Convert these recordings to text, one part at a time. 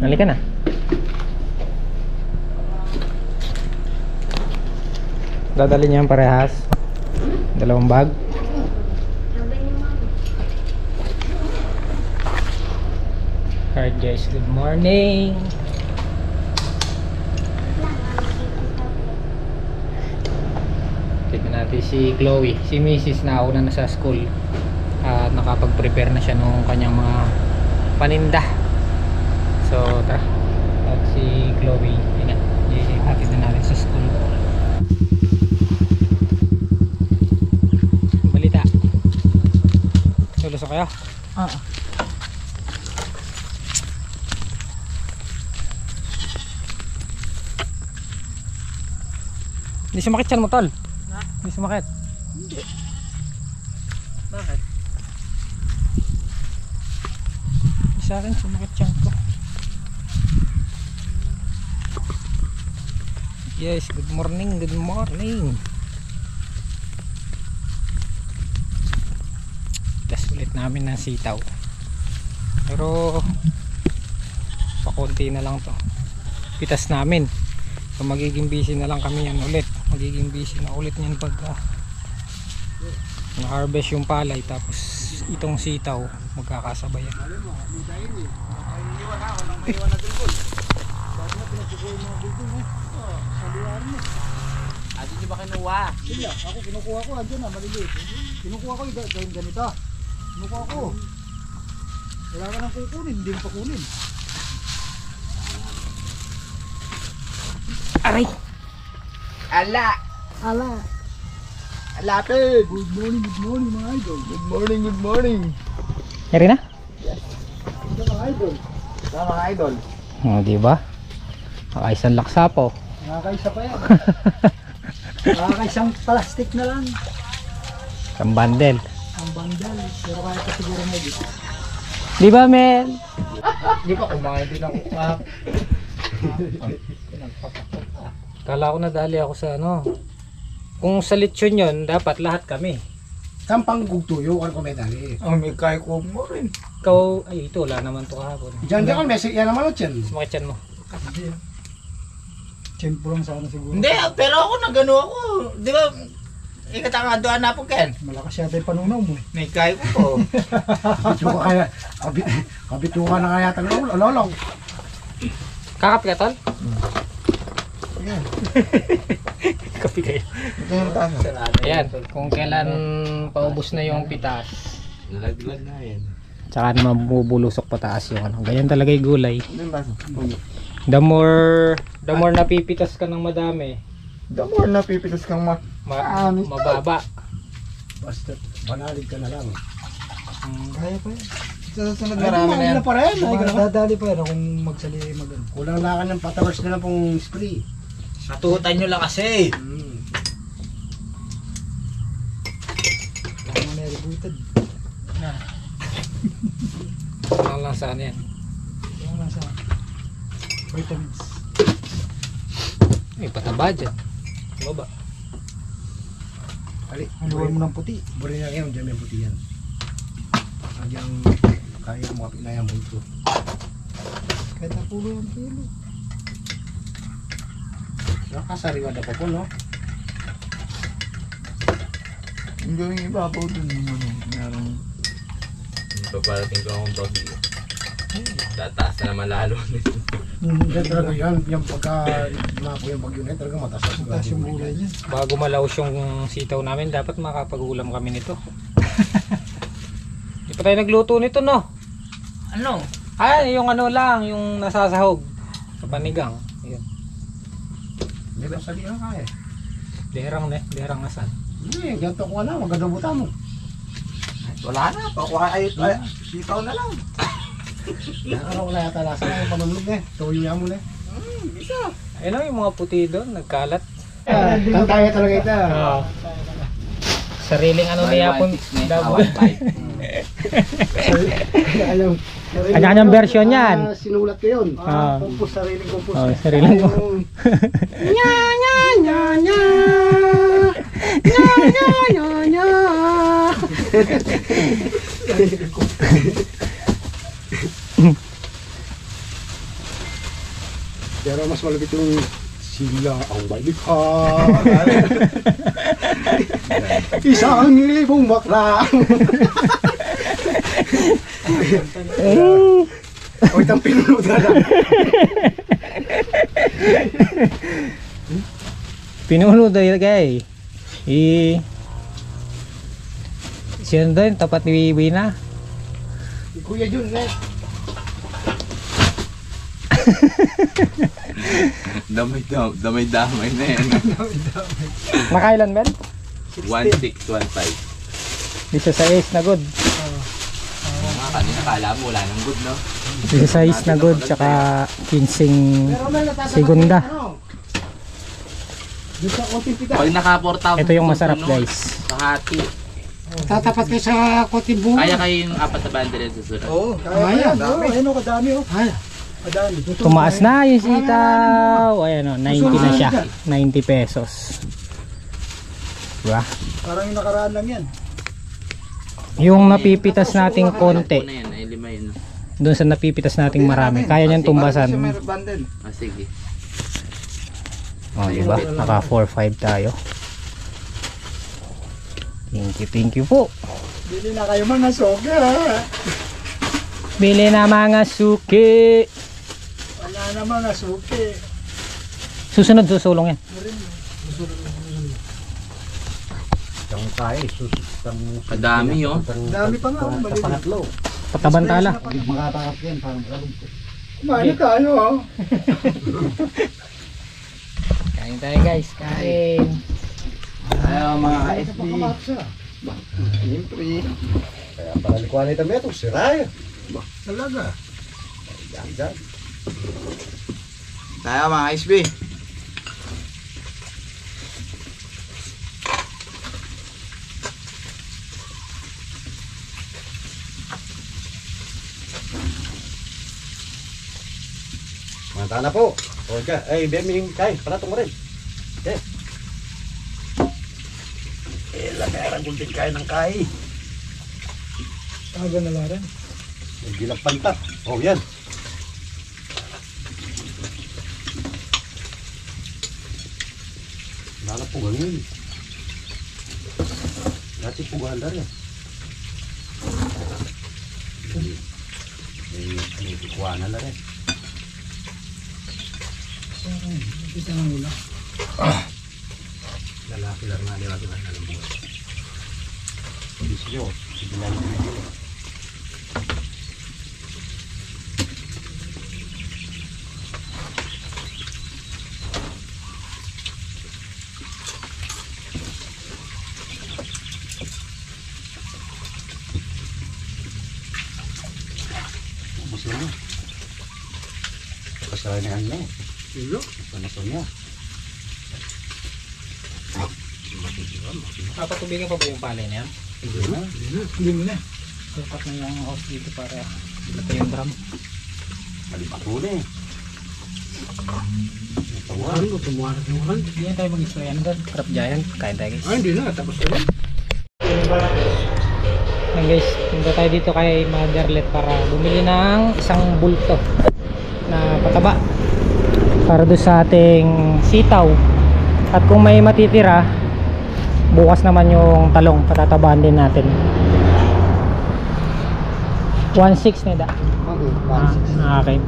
Halika na. Dadali niya yung parehas. Dalawang bag. Alright guys, good morning. Tignan natin si Chloe. Si Mrs. nauna na sa school. At nakapag-prepare na siya ng kanyang mga paninda. So tara. At si Chloe, hatid na natin sa school. Balita. Lulusok kayo? Hindi sumakit siya mo, tol. Hindi sumakit. Hindi. Bakit? Sa akin sumakit siya ko. Yes, good morning, good morning. Test ulit namin ng sitaw. Pero pakunti na lang to. Pitas namin. So magiging busy na lang kami yan ulit. Magiging busy na ulit yan pag na-harvest yung palay tapos itong sitaw magkakasabay yan. Adi nyo ba kinuha? Sige, ako kinukuha ko, andyan na, maliliit. Kinukuha ko yung ganito. Kinukuha ko. Wala ka nang kukunin, hindi mo pa kunin. Aray! Ala! Ala! Alapit! Good morning mga idol. Good morning, good morning! Yari na? Ito mga idol. Mga mga idol. O, diba? Kakaisang laksa po. Nakakaisa pa yan. Nakakaisang plastic na lang. Isang bundle. Ang bandal. Pero kaya pa siguro may dito. Di ba, Mel? Di ba kumain din ako? Kala ko nadali ako sa ano. Kung sa lechon yun, dapat lahat kami. Sampang gugtuyo, ano ko may dali. Oh, may kaya ko mo rin. Ikaw, ay ito, wala naman to kahapon. Diyan ka, Messi, yan naman o tiyan. Sumakit yan mo. Tempo lang sana siguro. Hindi, pero ako nagano ako. Di ba? Ikatangadoan na po, Ken. Malakas yata yung panunaw mo eh. May kaya ko po. Kabito ka kaya, kabito ka na kaya yata ng lolong. Kakapi ka, tol? Ayan. Kapi kayo. Ito yung tasa. Ayan, kung kailan paubos na yung pitas. Nalaglag na yan. Tsaka naman bubulusok pataas yung ano. Ganyan talaga yung gulay. Ano yung baso? The more napipitas ka ng madami, The more napipitas kang mababa. Basta, panalig ka na lang. Kaya pa yan. Sa susunod Ay, marami na yan. pa rin. Dadali pa yan kung magsali magano. Kulang na ka ng patawars na lang pong spray. Matutan nyo lang kasi. Baka na rebooted. Ano lang saan yan? Yung nasa vitamins. May pataba dyan. Baba. Ali, Haluan mo ng puti. buri na ngayon, dyan may puti yan. Hanggang kaya mo kapinayang mo ito. Kahit na pulo ang kilo. Nakasariwa na po po, no? Yung gawing ibabaw dun yung ano. Merong... Paparating ko akong bagyo. Tataas na naman lalo nito. Yan talaga yan, yung pagka mako yung bagyo na yun, talaga mataas na Taas yung gulay niya. Bago malaos yung sitaw namin, dapat makapag-ulam kami nito. Hindi pa tayo nagluto nito, no? Ano? Ay, yung ano lang, yung nasasahog sa panigang. Ayun. Hindi ba sa liang kaya? Derang nasan. Hindi, ganito ko na, maganda buta mo. Wala na. Pakuha kayo. Sitaw na lang. Nakaraw ko na yata nasa yung panunod eh. Tuyo yan mo na. Bisa. Ayun lang yung mga puti doon, nagkalat. Kaya talaga ito. Sariling ano niya po. Alam. Kanya-kanyang version yan. Sinulat ko yun. Ah. Kumpus, sariling kumpus. Oh, sariling ko. Nya, nya, nya, nya. Nya, nya, nya, nya. Pero mas malapit yung sila ang malikha. 1,000 bakla. O itang pinulutan lang. Pinuno daw kay. Siya doon, tapat ni Wina. Kuya Jun, Damay na yan. Nakailan Ben? 1615. 16 na good. Kanina kala mo wala nang good, no? 16 na good, tsaka 15 segunda. Pag naka 4,000 Ito yung masarap guys. sa hati. Tatapat kayo sa Kotibu. Kaya kayo yung 4 na bundle sa susunod. Oo. Kaya, ayun o, kadami o. Kadami. Tumaas na yung sitaw. Ayan o, 90 na siya. 90 pesos. Diba? Parang yung nakaraan lang yan. Yung napipitas nating konti, Una yan, ay 5 yun. doon sa napipitas nating marami, kaya niyang tumbasan. Bundle. Ah, sige. O, diba? Naka 4-5 tayo. Thank you po. Bili na kayo mga soga. Bili na mga suki. Wala na mga suki. Susunod, susulong yan. Kadami, oh. Dami pa nga. Maliliit. Patabantala. Makatakas yan. Parang kalungkot. Kumain tayo oh. Kain tayo guys, kain. Ayaw mga SB. Siyempre. Kaya pala likuan ito meto. Siraya. Talaga. Yan. Tayo mga SB. Manta na po. Oga, ay beming kay, palato mo rin. Okay. Lagaran kung din kain ng kay. Taga na laran. Gilang panta. Oh, yan. Lala po gangin. Dati po gandar yan. May kuwana na rin. Kita ng ulo. Lalaki lang na nila na ng buhay. Bisyo, sibilan ng video. Ubus na. Kasalanan na ano. Iyo, panasok niya. Papatubigan pa ba yung palay niya? Hindi mo na. Dapat na yung house dito para ilagay yung drum. Malipat mo na eh. Tumuhan mo, tumuhan at tumuhan. Hindi na tayo mag-isla yan doon. Crab Giant. Kain tayo guys. Ay, hindi na. Tapos na yun. Yan guys, punta tayo dito kay Motherlet para bumili ng isang bulto na pataba para doon sa ating sitaw. At kung may matitira, bukas naman yung talong, patatabahan din natin. 1.6 na da. Okay.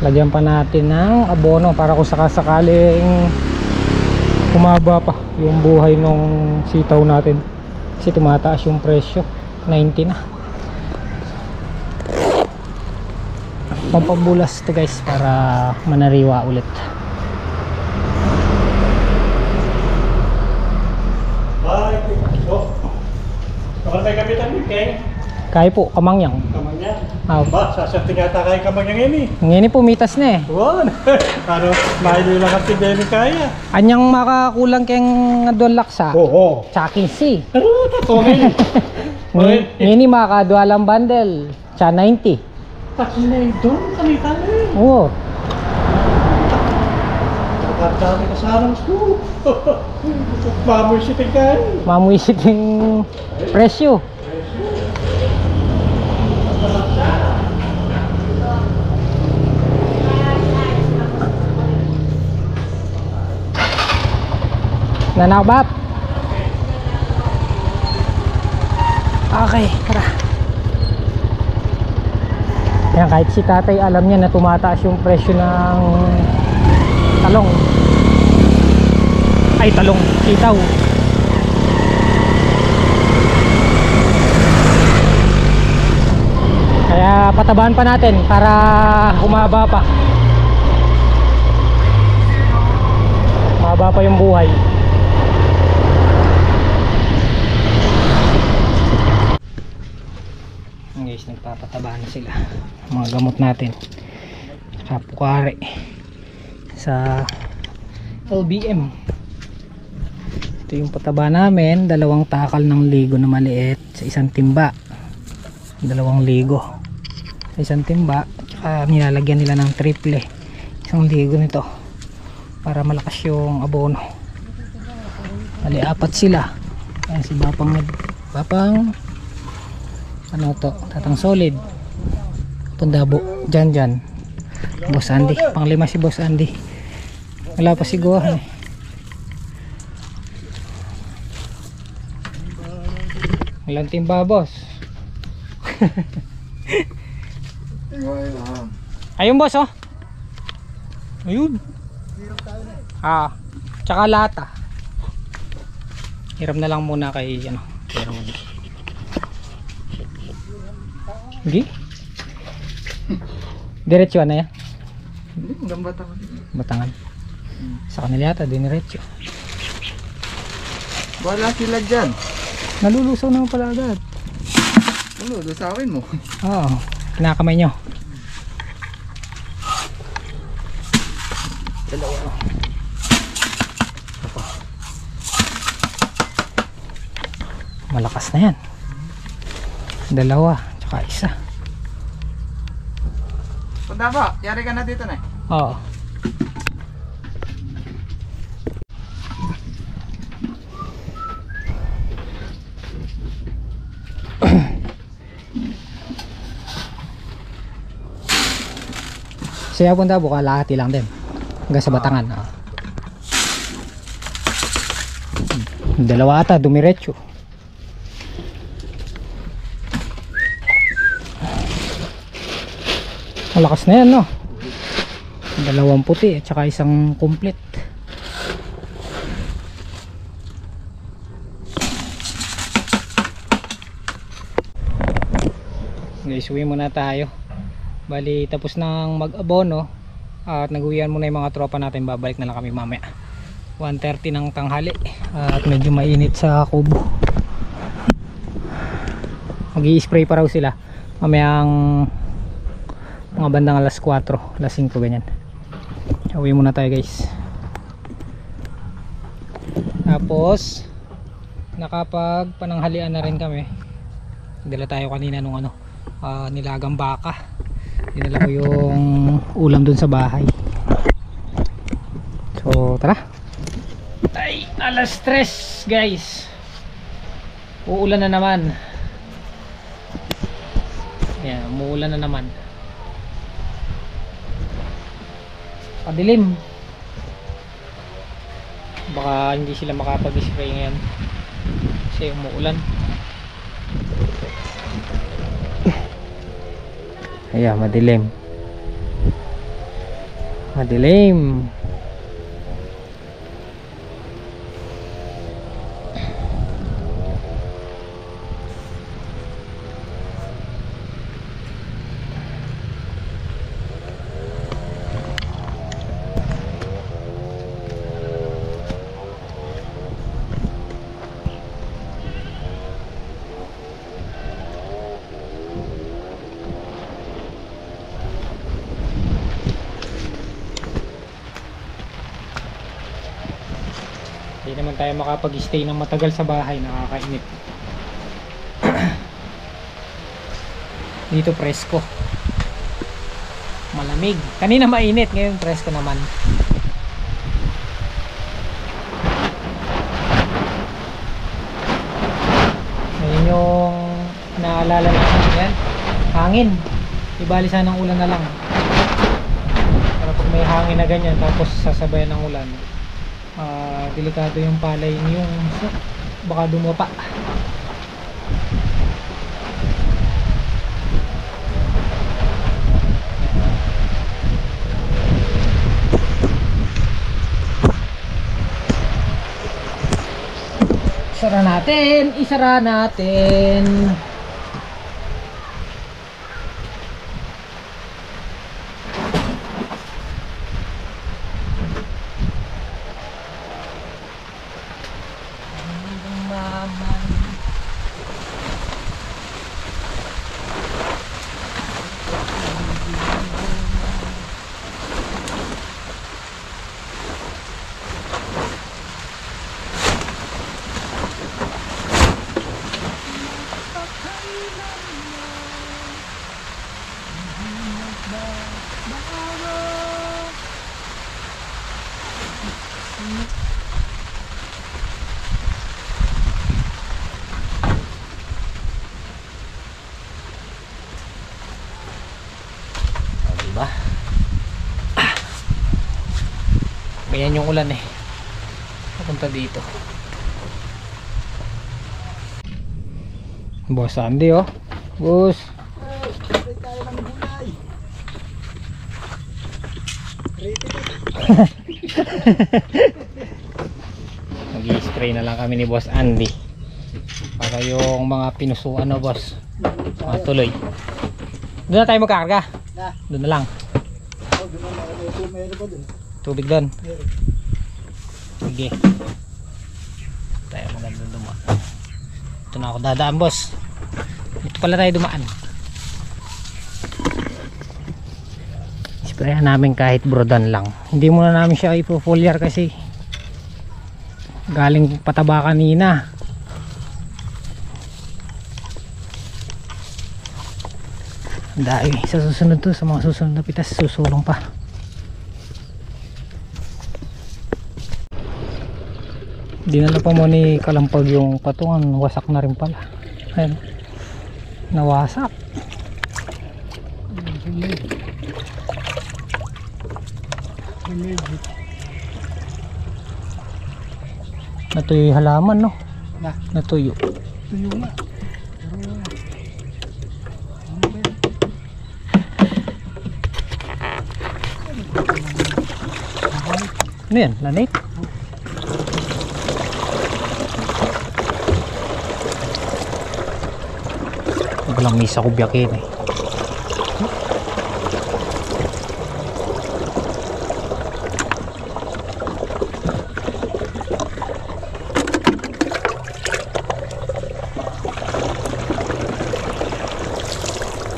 Lagyan pa natin ng abono para kung sakasakaling kumaba pa yung buhay nung sitaw natin, kasi tumataas yung presyo. 90 na. Pampabulas to guys para manariwa ulit. Bye. Oh. Bakit may kapitan mo, Keng? Kaya po, kamangyang. Kamangyan. Ba, Sasating yata kay kamangyang ini. ngayon po mitas na eh. Wow. Ano, mahilo lang ang tindemi kaya. Anyang makakulang keng doon laksa. Oo. Tsaka 15. Pero, tatuhin. Ngayon makakadualang bundle. Tsaka 90. Pati na yung doon, kanita na yun. Oo. Nakadami ka sa harang school. Mamusitin ka. Mamuisit yung presyo. Nanakbap. Okay, tara. Yan, kahit si tatay alam niya na tumataas yung presyo ng talong. Ay, talong, sitaw. Kaya patabahan pa natin para humaba pa. Mahaba pa yung buhay. Guys, nagpapatabahan na sila mga gamot natin sa pukari sa LBM. Ito yung pataba namin, 2 takal ng ligo na maliit sa isang timba, 2 ligo sa isang timba, tsaka nilalagyan nila ng triple 1 ligo nito para malakas yung abono. Bali 4 sila. Ayan si Bapang ano to, Tatang Solid, Pundabo, Jan Boss Andy, pang-5 si Boss Andy. Wala pa si Gohan eh. Walang timba, boss. Ayun, boss, oh. Ayun. Tsaka lata. Hiram na lang muna kay ano, kay Rodi. Hindi? Diretso na yan? Hanggang Batangan. Batangan. Sa kanila yata, diniretso. Wala sila dyan. Nalulusaw naman pala agad. Ano, dosawin mo. Oo, kinakamay nyo. Dalawa. Malakas na yan. 2, tsaka 1. Punta ba? Yari ka na dito na eh. Oo. Siya punta buka lahati lang din. Hanggang sa Batangan. 2 ata, dumiretso. Malakas na yan, no? 2 puti at saka 1 complete. Guys, uwi muna tayo. Bali, tapos nang mag-abono at nag-uwian muna yung mga tropa natin. Babalik na lang kami mamaya 1:30 ng tanghali at medyo mainit sa kubo. Mag-i-spray pa raw sila mamayang mga bandang alas 4, alas 5 ganyan. Uwi muna tayo, guys. Tapos nakapag pananghalian na rin kami. Dala tayo kanina nung ano, nilagang baka. Dinala ko yung ulam dun sa bahay. So tara. Ay, alas 3 guys. Uulan na naman. Ayan, umuulan na naman. Padilim. Baka hindi sila makapag-spray ngayon kasi umuulan. Ayan, madilim. Madilim. Hindi naman tayo makapag-stay ng matagal sa bahay, nakakainit. Dito presko, malamig. Kanina mainit, ngayon presko naman. hangin. Ibali sana ng ulan na lang. Pero pag may hangin na ganyan tapos sasabayan ng ulan, delikado yung palay yung baka dumapa. Isara natin. Diba? Ganyan yung ulan eh. Papunta dito. Boss Andy oh. Boss. Mag-i-spray na lang kami ni Boss Andy para yung mga pinusuan na boss matuloy. Doon na tayo magkakarga. Doon na lang. Tubig doon. Sige. Tayo maganda dumaan. Ito na ako dadaan boss. Ito pala tayo dumaan. Sprayan namin kahit brodan lang. Hindi muna namin siya ipo-foliar kasi galing pataba kanina. Dahil sa susunod to, sa mga susunod na pitas susulong pa. Dinala pa mo ni Kalampag yung patungan, wasak na rin pala. Ayan, nawasak. Natuyo yung halaman no? Natuyo. Tuyo nga. Ano yan? Lanik? Walang misa ko biyakin eh.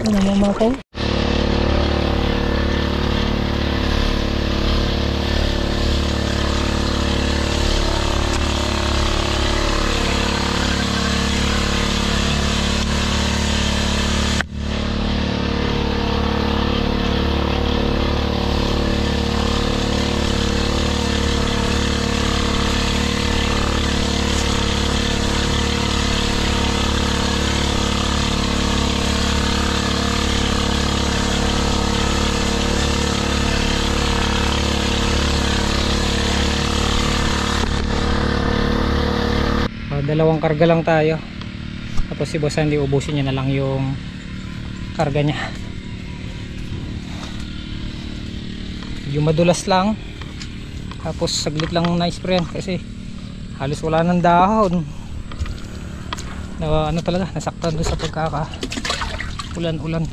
Ano naman mga tao? Dalawang karga lang tayo. Tapos si Boss Andy ubusin niya na lang yung karga niya. Yung madulas lang. Tapos saglit lang na-sprayan kasi halos wala ng dahon. Ano talaga, nasaktan doon sa pagkaka ulan-ulan.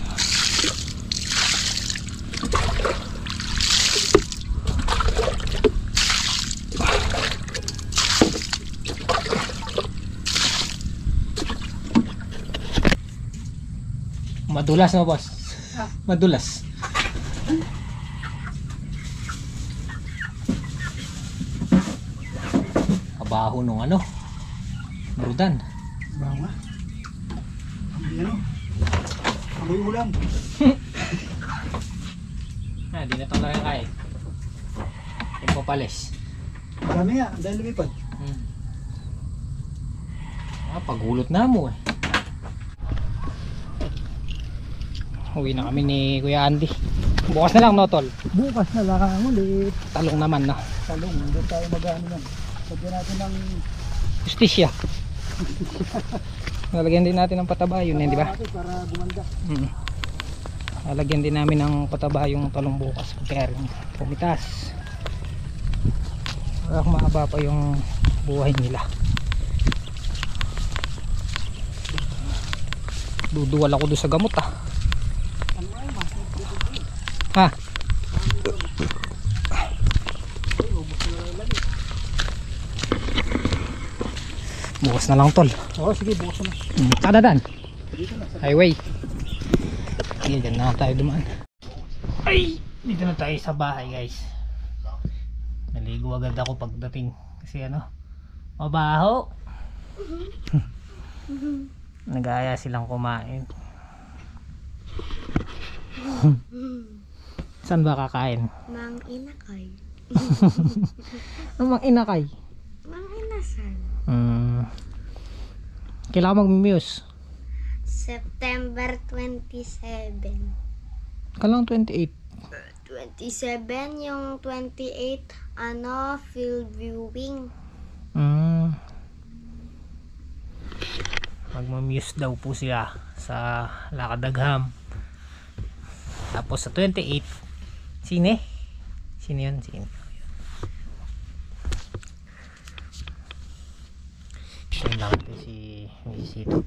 Madulas no boss? Madulas. Kabaho nung ano? Brudan. Baho nga. Ano? Amoy ulam. Di na itong lang kaya. Yung papalis. Marami nga, dahil lumipad. Pagulot na mo eh. Uwi na kami ni Kuya Andy. Bukas na lang no tol. Bukas na lang ulit. Talong naman na. Talong, doon tayo mag-ano yan. Lagyan natin ng Justisya. Lalagyan din natin ng pataba yun, di ba? para gumanda. Lalagyan din namin ng pataba yung talong bukas. Kaya rin pumitas. Para mahaba pa yung buhay nila. Duduwal ako doon sa gamot ha. Bukas na lang tol. Oo, sige, bukas na. Kada dan highway. Sige, dyan na tayo dumaan. Ay, dito na tayo sa bahay guys. Naligo agad ako pagdating kasi ano, mabaho. Nag-aaya silang kumain. Saan ba kakain? Mang inakay. Ang mga inakay. Mang inasal. Kailangan mag-muse. September 27. Kailangan 28. 27 yung 28 field viewing. Magmamuse daw po siya sa Lakadagham. Tapos sa 28 sine yun? Sine. Yun lang ito si Misito.